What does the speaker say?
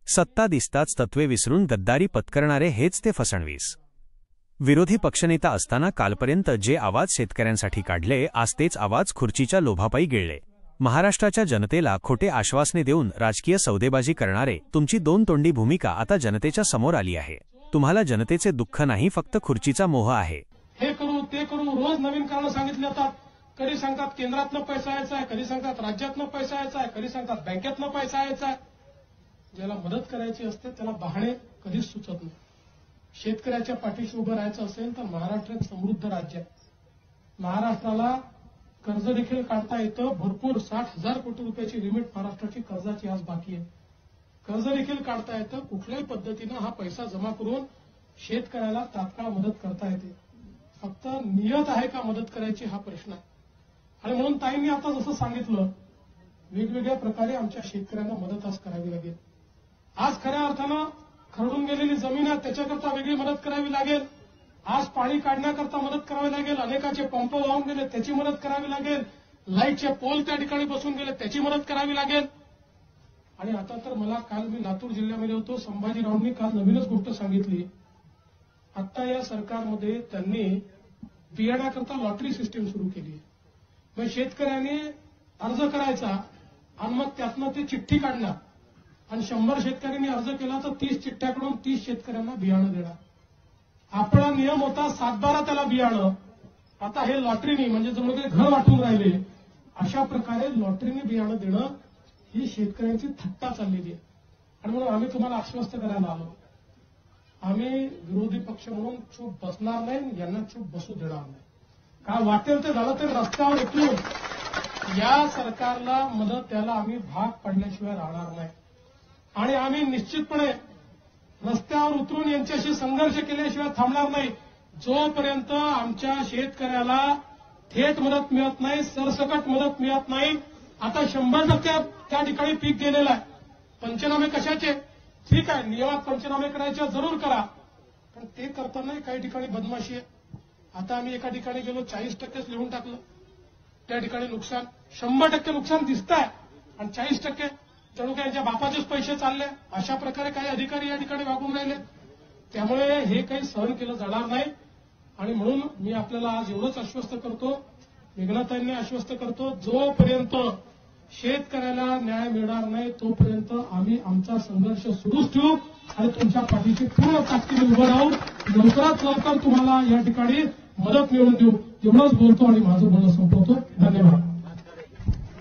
सत्ता दिसताच तत्वे विसरून गद्दारी पत्करणारे हेच ते फसवणवीस। विरोधी पक्षनेता असताना कालपर्यंत जे आवाज शेतकऱ्यांसाठी काढले, आज तेच आवाज खुर्चीच्या लोभापायी गिळले। महाराष्ट्राच्या जनतेला खोटे आश्वासने देऊन राजकीय सौदेबाजी करणारे तुमची दोन तोंडी भूमिका आता जनतेच्या समोर आली आहे। तुम्हाला जनतेचे दुःख नाही, फक्त खुर्चीचा मोह आहे। हे करू ते करू, रोज नवीन कारण सांगितले जातात। कधी सांगतात केंद्रातनं पैसा यायचा आहे, कधी सांगतात राज्यातनं पैसा यायचा आहे, कधी सांगतात बँकेतनं पैसा यायचा आहे। ज्याला मदत करायची असते त्याला बहाणे कधीच सुचत नाही। शेतकऱ्याच्या पाठीशी उभं राहायचं असेल तर महाराष्ट्र एक समृद्ध राज्य आहे। महाराष्ट्राला कर्ज देखील काढता येतं, भरपूर 60,000 कोटी रुपयाची लिमिट महाराष्ट्राची कर्जाची आज बाकी आहे। कर्ज देखील काढता येतं, कुठल्याही पद्धतीनं हा पैसा जमा करून शेतकऱ्याला तात्काळ मदत करता येते। फक्त नियत आहे का मदत करायची हा प्रश्न आहे। आणि म्हणून ताईंनी आता जसं सांगितलं, वेगवेगळ्या प्रकारे आमच्या शेतकऱ्यांना मदत आज करावी लागेल। आज खऱ्या अर्थानं खरडून गेलेली जमीन आहे त्याच्याकरता वेगळी मदत करावी लागेल। आज पाणी काढण्याकरता मदत करावी लागेल, अनेकाचे पंप वाहून गेले त्याची मदत करावी लागेल, लाईटचे पोल त्या ठिकाणी बसून गेले त्याची मदत करावी लागेल। आणि आता तर मला काल मी लातूर जिल्ह्यामध्ये होतो, संभाजीरावांनी काल नवीनच गोष्ट सांगितली। आता या सरकारमध्ये त्यांनी बियाण्याकरता लॉटरी सिस्टीम सुरू केली। मग शेतकऱ्यांनी अर्ज करायचा आणि मग त्यातनं ते चिठ्ठी काढणार आणि 100 शेतकऱ्यांनी अर्ज केला तर 30 चिठ्ठ्याकडून 30 शेतकऱ्यांना बियाणं देणार। आपला नियम होता 7-12 त्याला बियाणं, आता हे लॉटरीनी म्हणजे जणू काही घर वाटून राहिले। अशा प्रकारे लॉटरीने बियाणं देणं ही शेतकऱ्यांची थट्टा चाललेली आहे। आणि म्हणून आम्ही तुम्हाला आश्वस्त करायला आलो, आम्ही विरोधी पक्ष म्हणून चूप बसणार नाही, यांना चूप बसू देणार नाही। काय वाटेल ते झालं तर रस्त्यावर उतरून या सरकारला मदत द्यायला आम्ही भाग पडल्याशिवाय राहणार नाही। आणि आम्ही निश्चितपणे रस्त्यावर उतरून यांच्याशी संघर्ष केल्याशिवाय थांबणार नाही, जोपर्यंत आमच्या शेतकऱ्याला थेट मदत मिळत नाही, सरसकट मदत मिळत नाही। आता 100% त्या ठिकाणी पीक गेलेलं आहे। पंचनामे कशाचे? ठीक आहे, नियमात पंचनामे करायचे जरूर करा, पण ते करताना काही ठिकाणी बदमाशी आहे। आता आम्ही एका ठिकाणी गेलो 40%च लिहून टाकलं, त्या ठिकाणी नुकसान 100% नुकसान दिसतंय आणि 40% जणू काही यांच्या बापाचेच पैसे चालले। अशा प्रकारे काही अधिकारी या ठिकाणी वागून राहिले, त्यामुळे हे काही सहन केलं जाणार नाही। आणि म्हणून मी आपल्याला आज एवढंच आश्वस्त करतो, मेघनाताईंनी आश्वस्त करतो, जोपर्यंत शेतकऱ्याला न्याय मिळणार नाही तोपर्यंत आम्ही आमचा संघर्ष सुरूच ठेवू आणि तुमच्या पाठीशी पूर्ण ताकदीने उभं राहू। लवकरात लवकर तुम्हाला या ठिकाणी मदत मिळवून देऊ, एवढंच बोलतो आणि माझं बोलणं संपवतो। धन्यवाद।